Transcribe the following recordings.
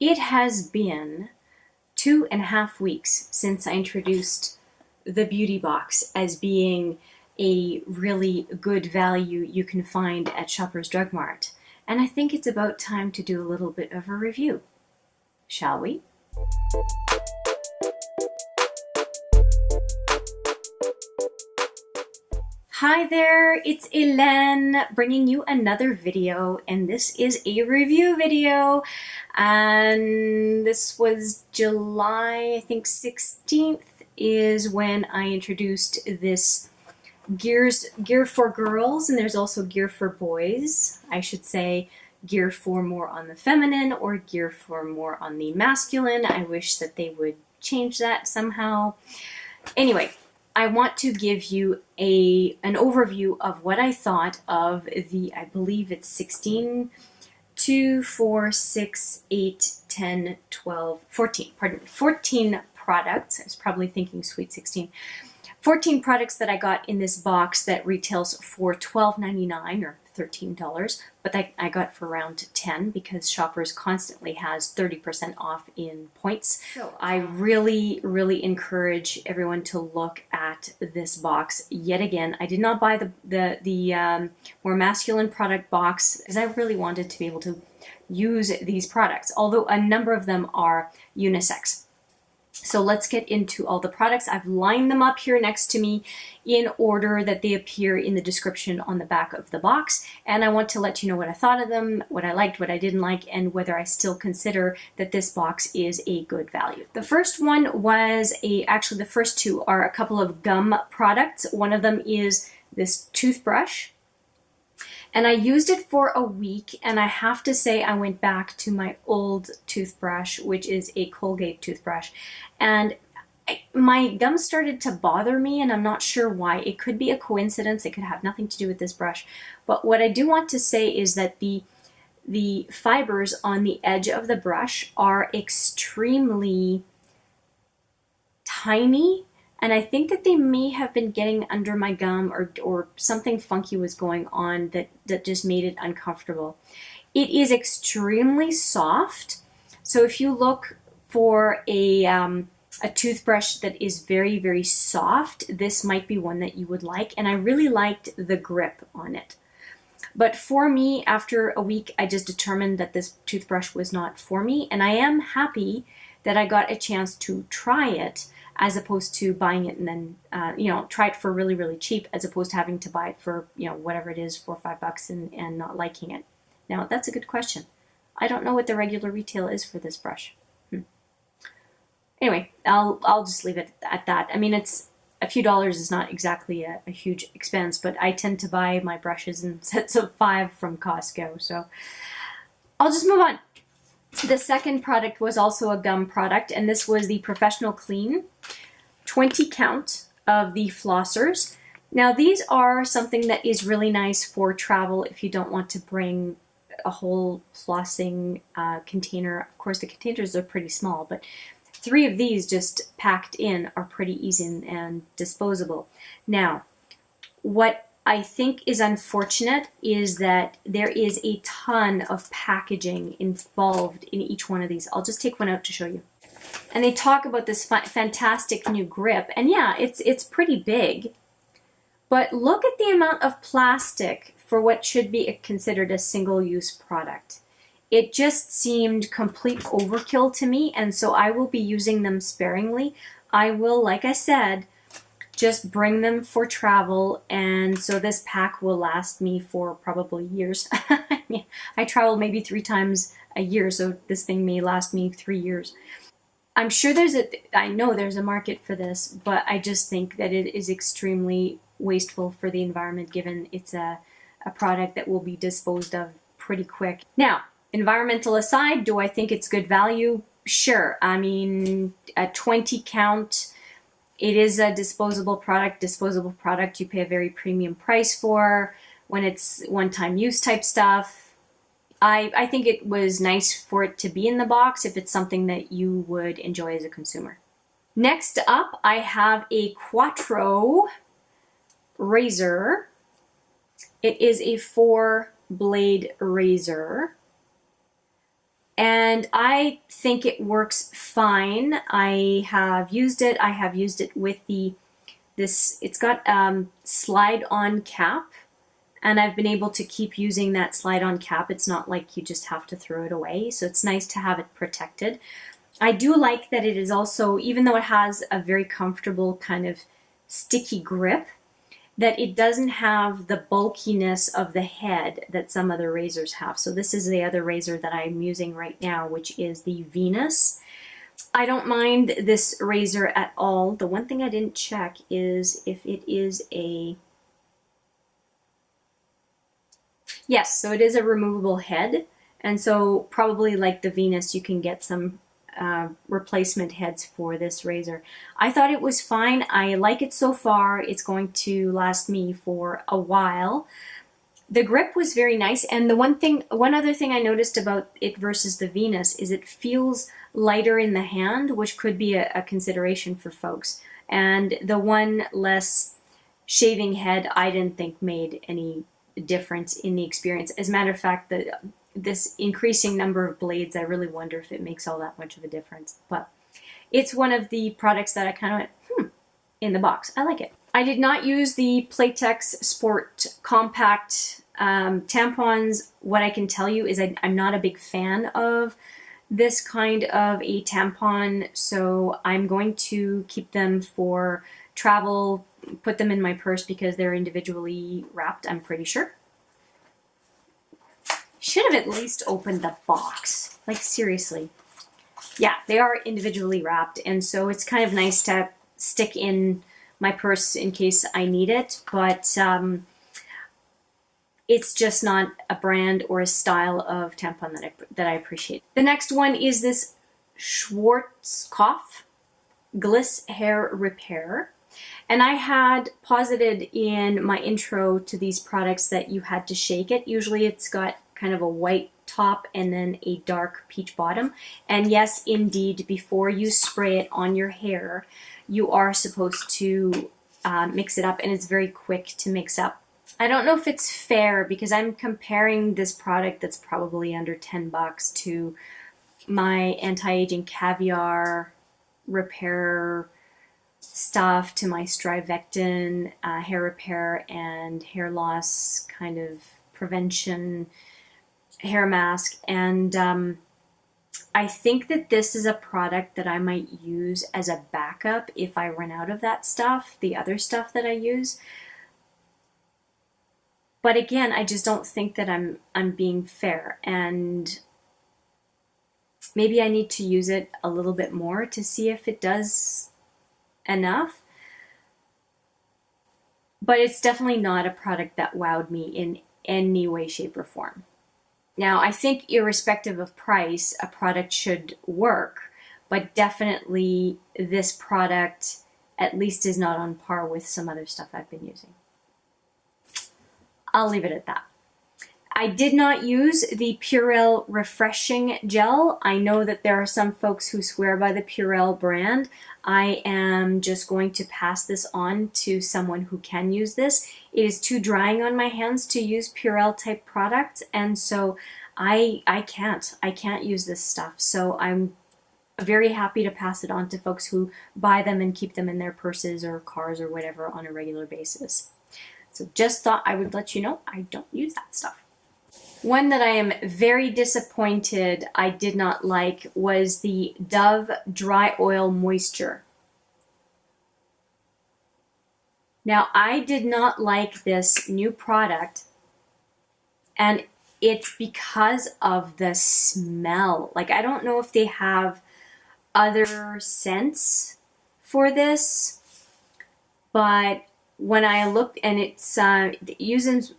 It has been 2.5 weeks since I introduced the beauty box as being a really good value you can find at Shoppers Drug Mart. And I think it's about time to do a little bit of a review. Shall we? Hi there, it's Hélène bringing you another video, and this is a review video. And this was July, I think 16th is when I introduced this gear for girls, and there's also gear for boys. I should say gear for more on the feminine or gear for more on the masculine. I wish that they would change that somehow. Anyway, I want to give you an overview of what I thought of the, I believe it's 16, 2, 4, 6, 8, 10, 12, 14, pardon me, 14 products. I was probably thinking sweet 16. 14 products that I got in this box that retails for $12.99 or $13, but I got for around 10 because Shoppers constantly has 30% off in points. So I really encourage everyone to look at this box yet again. I did not buy the more masculine product box because I really wanted to be able to use these products, although a number of them are unisex. So let's get into all the products. I've lined them up here next to me in order that they appear in the description on the back of the box. And I want to let you know what I thought of them, what I liked, what I didn't like, and whether I still consider that this box is a good value. The first one was actually the first two are a couple of gum products. One of them is this toothbrush. And I used it for a week, and I have to say I went back to my old toothbrush, which is a Colgate toothbrush. And my gums started to bother me, and I'm not sure why. It could be a coincidence. It could have nothing to do with this brush. But what I do want to say is that the fibers on the edge of the brush are extremely tiny. And I think that they may have been getting under my gum or something funky was going on that just made it uncomfortable. It is extremely soft. So if you look for a toothbrush that is very soft, this might be one that you would like. And I really liked the grip on it. But for me, after a week, I just determined that this toothbrush was not for me. And I am happy that I got a chance to try it, as opposed to buying it and then, try it for really cheap, as opposed to having to buy it for, whatever it is, $4 or $5 and not liking it. Now, that's a good question. I don't know what the regular retail is for this brush. Anyway, I'll just leave it at that. I mean, it's a few dollars is not exactly a huge expense, but I tend to buy my brushes in sets of 5 from Costco, so I'll just move on. The second product was also a gum product, and this was the Professional Clean 20 count of the flossers. Now, these are something that is really nice for travel if you don't want to bring a whole flossing container. Of course, the containers are pretty small, but 3 of these just packed in are pretty easy and disposable. Now, what I think is unfortunate is that there is a ton of packaging involved in each one of these. I'll just take one out to show you. And they talk about this fantastic new grip. And yeah, it's pretty big. But look at the amount of plastic for what should be considered a single-use product. It just seemed complete overkill to me, and so I will be using them sparingly. I will, like I said, just bring them for travel, and so this pack will last me for probably years. I travel maybe 3 times a year, so this thing may last me 3 years. I'm sure I know there's a market for this, but I just think that it is extremely wasteful for the environment, given it's a product that will be disposed of pretty quick. Now, environmental aside, do I think it's good value? Sure. I mean, a 20 count, it is a disposable product. Disposable product you pay a very premium price for when it's one-time use type stuff. I think it was nice for it to be in the box if it's something that you would enjoy as a consumer. Next up, I have a Quattro razor. It is a 4-blade razor. And I think it works fine. I have used it. I have used it with it's got slide-on cap, and I've been able to keep using that slide-on cap. It's not like you just have to throw it away, so it's nice to have it protected. I do like that it is also, even though it has a very comfortable kind of sticky grip, that it doesn't have the bulkiness of the head that some other razors have. So this is the other razor that I'm using right now, which is the Venus. I don't mind this razor at all. The one thing I didn't check is if it is a... Yes, so it is a removable head. And so probably like the Venus, you can get some replacement heads for this razor. I thought it was fine. I like it so far. It's going to last me for a while. The grip was very nice, and the one other thing I noticed about it versus the Venus is it feels lighter in the hand, which could be a consideration for folks. And the one less shaving head I didn't think made any difference in the experience. As a matter of fact, this increasing number of blades, I really wonder if it makes all that much of a difference. But it's one of the products that I kind of went, in the box. I like it. I did not use the Playtex Sport Compact tampons. What I can tell you is I'm not a big fan of this kind of a tampon, so I'm going to keep them for travel, put them in my purse because they're individually wrapped, I'm pretty sure. Should have at least opened the box. Like, seriously. Yeah, they are individually wrapped, and so it's kind of nice to stick in my purse in case I need it, but it's just not a brand or a style of tampon that I appreciate. The next one is this Schwarzkopf Gliss Hair Repair. And I had posited in my intro to these products that you had to shake it. Usually it's got kind of a white top and then a dark peach bottom. And yes, indeed, before you spray it on your hair, you are supposed to mix it up, and it's very quick to mix up. I don't know if it's fair because I'm comparing this product that's probably under 10 bucks to my anti-aging caviar repair stuff, to my Strivectin hair repair and hair loss kind of prevention hair mask, and I think that this is a product that I might use as a backup if I run out of that stuff, the other stuff that I use. But again, I just don't think that I'm being fair, and maybe I need to use it a little bit more to see if it does enough. But it's definitely not a product that wowed me in any way, shape, or form. Now, I think irrespective of price, a product should work, but definitely this product at least is not on par with some other stuff I've been using. I'll leave it at that. I did not use the Purell Refreshing Gel. I know that there are some folks who swear by the Purell brand. I am just going to pass this on to someone who can use this. It is too drying on my hands to use Purell type products, and so I can't use this stuff. So I'm very happy to pass it on to folks who buy them and keep them in their purses or cars or whatever on a regular basis. So just thought I would let you know I don't use that stuff. One that I am very disappointed I did not like was the Dove Dry Oil Moisture. Now, I did not like this new product, and it's because of the smell. Like, I don't know if they have other scents for this, but when I looked, and it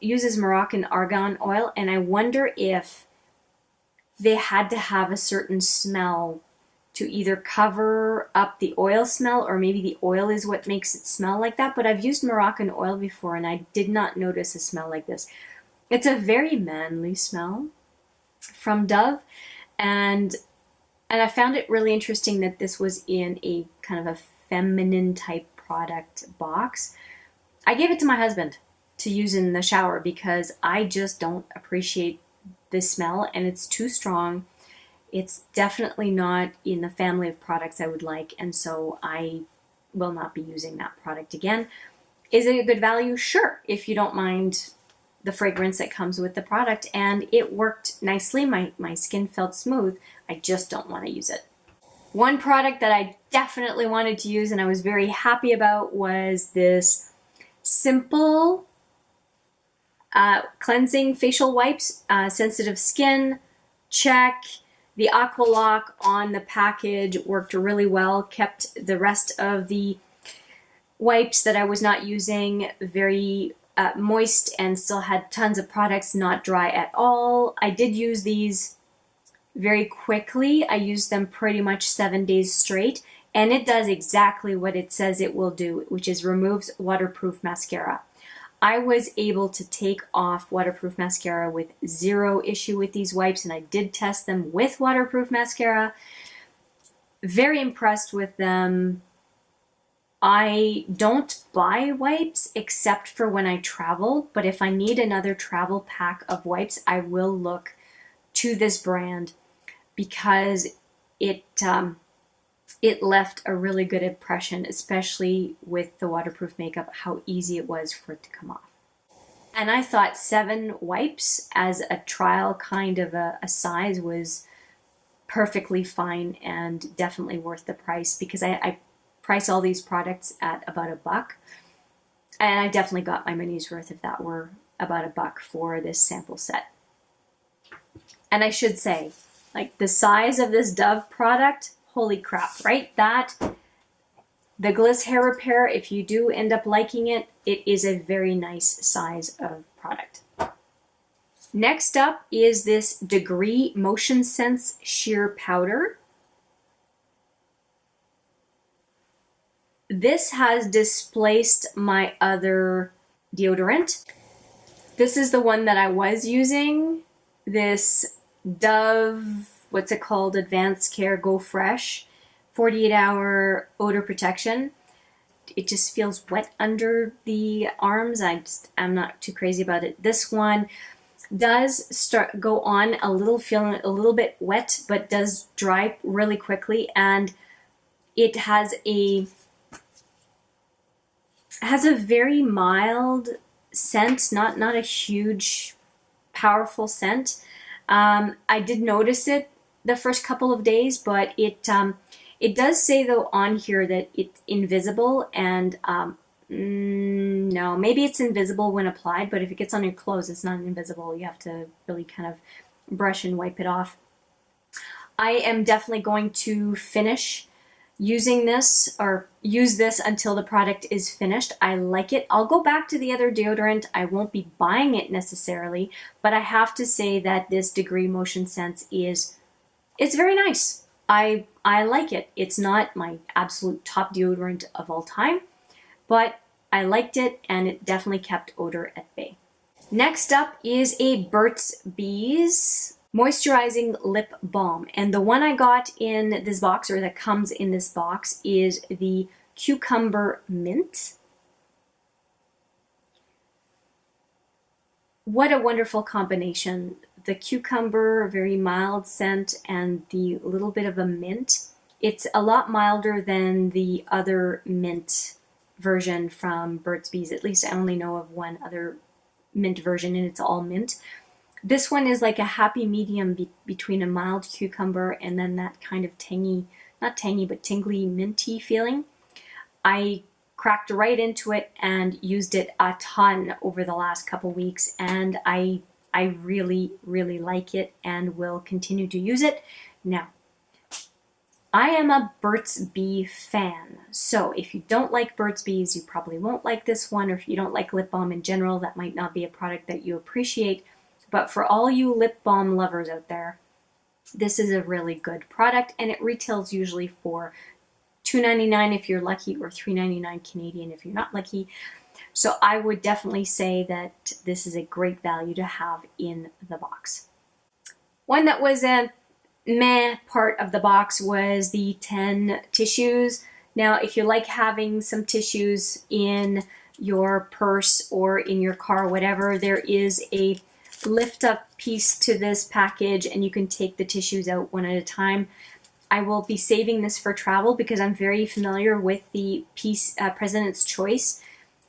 uses Moroccan argan oil, and I wonder if they had to have a certain smell to either cover up the oil smell, or maybe the oil is what makes it smell like that. But I've used Moroccan oil before, and I did not notice a smell like this. It's a very manly smell from Dove, and I found it really interesting that this was in a kind of a feminine type product box. I gave it to my husband to use in the shower because I just don't appreciate the smell, and it's too strong. It's definitely not in the family of products I would like, and so I will not be using that product again. Is it a good value? Sure, if you don't mind the fragrance that comes with the product, and it worked nicely. My skin felt smooth. I just don't want to use it. One product that I definitely wanted to use and I was very happy about was this simple cleansing facial wipes, sensitive skin, check. The Aqua Lock on the package worked really well, kept the rest of the wipes that I was not using very moist and still had tons of products, not dry at all. I did use these very quickly. I used them pretty much 7 days straight, and it does exactly what it says it will do, which is removes waterproof mascara. I was able to take off waterproof mascara with zero issue with these wipes, and I did test them with waterproof mascara. Very impressed with them. I don't buy wipes except for when I travel, but if I need another travel pack of wipes, I will look to this brand because it left a really good impression, especially with the waterproof makeup, how easy it was for it to come off. And I thought 7 wipes as a trial kind of a size was perfectly fine and definitely worth the price, because I price all these products at about $1, and I definitely got my money's worth if that were about $1 for this sample set. And I should say, like, the size of this Dove product, holy crap, right? The Gliss Hair Repair, if you do end up liking it, it is a very nice size of product. Next up is this Degree Motion Sense Sheer Powder. This has displaced my other deodorant. This is the one that I was using, this Dove, what's it called, Advanced Care Go Fresh 48-hour odor protection. It just feels wet under the arms. I'm not too crazy about it. This one does go on a little, feeling a little bit wet, but does dry really quickly, and it has a very mild scent, not a huge, powerful scent. I did notice it the first couple of days, but it does say though on here that it's invisible, and no, maybe it's invisible when applied, but if it gets on your clothes, it's not invisible. You have to really kind of brush and wipe it off. I am definitely going to finish using this, or use this until the product is finished. I like it. I'll go back to the other deodorant. I won't be buying it necessarily, but I have to say that this Degree Motion Sense it's very nice. I like it. It's not my absolute top deodorant of all time, but I liked it, and it definitely kept odor at bay. Next up is a Burt's Bees Moisturizing Lip Balm, and the one I got in this box, or that comes in this box, is the Cucumber Mint. What a wonderful combination. The cucumber, very mild scent, and the little bit of a mint. It's a lot milder than the other mint version from Burt's Bees. At least I only know of one other mint version, and it's all mint. This one is like a happy medium between a mild cucumber and then that kind of tangy, not tangy, but tingly, minty feeling. I cracked right into it and used it a ton over the last couple weeks, and I really, really like it and will continue to use it. Now, I am a Burt's Bee fan, so if you don't like Burt's Bees, you probably won't like this one, or if you don't like lip balm in general, that might not be a product that you appreciate. But for all you lip balm lovers out there, this is a really good product, and it retails usually for $2.99 if you're lucky, or $3.99 Canadian if you're not lucky. So I would definitely say that this is a great value to have in the box. One that was a meh part of the box was the 10 tissues. Now, if you like having some tissues in your purse or in your car, whatever, there is a lift up piece to this package, and you can take the tissues out one at a time. I will be saving this for travel because I'm very familiar with the President's Choice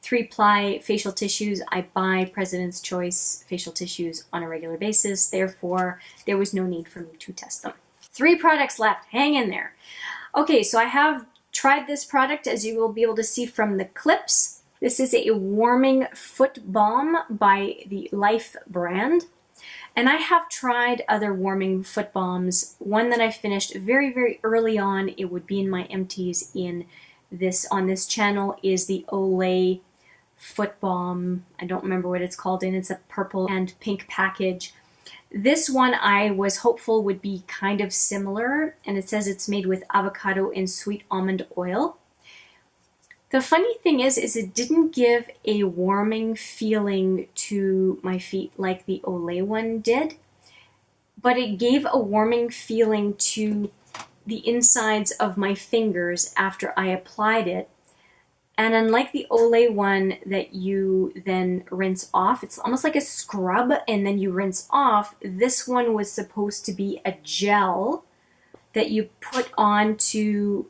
3-ply facial tissues. I buy President's Choice facial tissues on a regular basis. Therefore, there was no need for me to test them. 3 products left. Hang in there. Okay, so I have tried this product, as you will be able to see from the clips. This is a warming foot balm by the Life brand. And I have tried other warming foot balms. One that I finished very, very early on, it would be in my empties on this channel, is the Olay foot balm. I don't remember what it's called, and it's a purple and pink package. This one I was hopeful would be kind of similar, and it says it's made with avocado and sweet almond oil. The funny thing is it didn't give a warming feeling to my feet like the Olay one did, but it gave a warming feeling to the insides of my fingers after I applied it. And unlike the Olay one that you then rinse off, it's almost like a scrub and then you rinse off. This one was supposed to be a gel that you put on to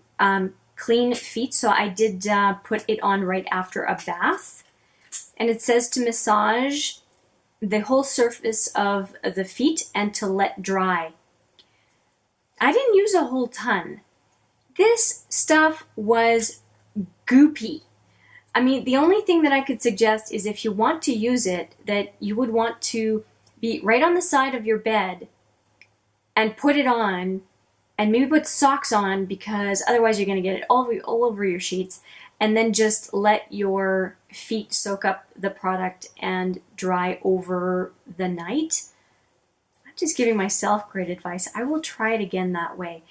clean feet. So I did put it on right after a bath. And it says to massage the whole surface of the feet and to let dry. I didn't use a whole ton. This stuff was goopy. I mean, the only thing that I could suggest is if you want to use it, that you would want to be right on the side of your bed and put it on, and maybe put socks on, because otherwise you're going to get it all over your sheets, and then just let your feet soak up the product and dry over the night. I'm just giving myself great advice. I will try it again that way.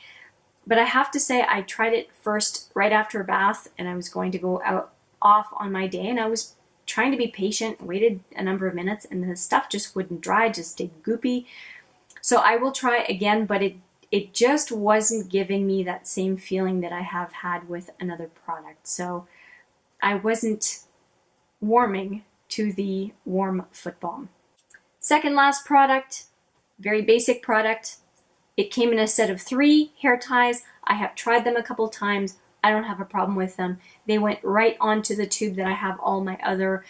But I have to say, I tried it first right after a bath, and I was going to go off on my day, and I was trying to be patient, waited a number of minutes, and the stuff just wouldn't dry, just stayed goopy. So I will try again, but it just wasn't giving me that same feeling that I have had with another product. So I wasn't warming to the warm foot balm. Second last product, very basic product. It came in a set of 3 hair ties. I have tried them a couple times. I don't have a problem with them. They went right onto the tube that I have all my other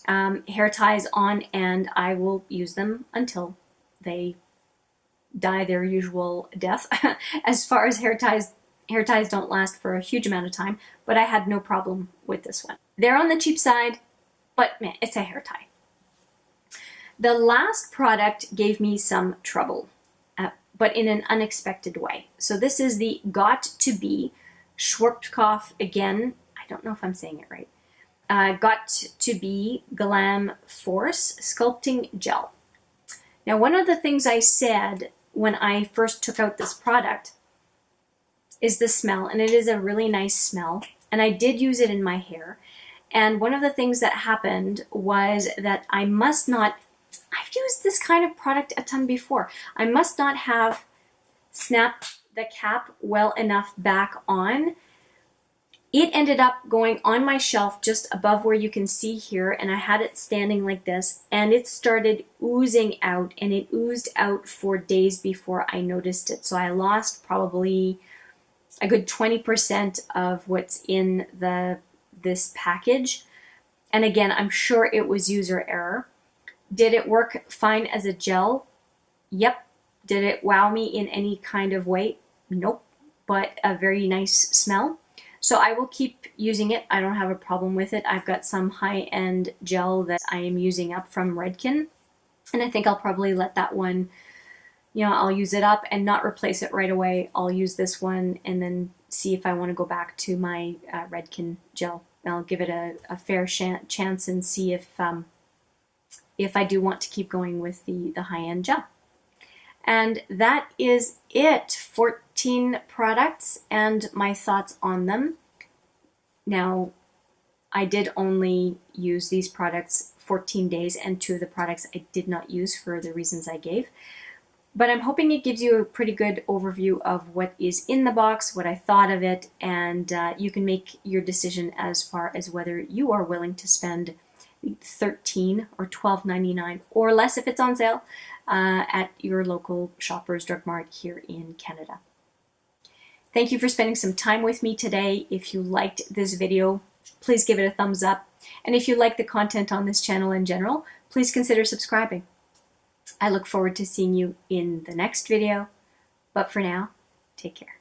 hair ties on, and I will use them until they die their usual death. As far as hair ties don't last for a huge amount of time, but I had no problem with this one. They're on the cheap side, but man, it's a hair tie. The last product gave me some trouble, but in an unexpected way. So this is the Got to Be Schwarzkopf, again, I don't know if I'm saying it right, Got to Be Glam Force Sculpting Gel. Now, one of the things I said when I first took out this product is the smell, and it is a really nice smell, and I did use it in my hair. And one of the things that happened was that I must not, I've used this kind of product a ton before, I must not have snapped the cap well enough back on. It ended up going on my shelf just above where you can see here, and I had it standing like this, and it started oozing out, and it oozed out for days before I noticed it. So I lost probably a good 20% of what's in this package. And again, I'm sure it was user error. Did it work fine as a gel? Yep. Did it wow me in any kind of way? Nope. But a very nice smell. So I will keep using it. I don't have a problem with it. I've got some high-end gel that I am using up from Redken, and I think I'll probably let that one, I'll use it up and not replace it right away. I'll use this one and then see if I want to go back to my Redken gel. I'll give it a fair chance and see if I do want to keep going with the high-end gel. And that is it. 14 products and my thoughts on them. Now, I did only use these products 14 days, and 2 of the products I did not use for the reasons I gave. But I'm hoping it gives you a pretty good overview of what is in the box, what I thought of it, and you can make your decision as far as whether you are willing to spend $13 or $12.99 or less if it's on sale at your local Shoppers Drug Mart here in Canada. Thank you for spending some time with me today. If you liked this video, please give it a thumbs up. And if you like the content on this channel in general, please consider subscribing. I look forward to seeing you in the next video. But for now, take care.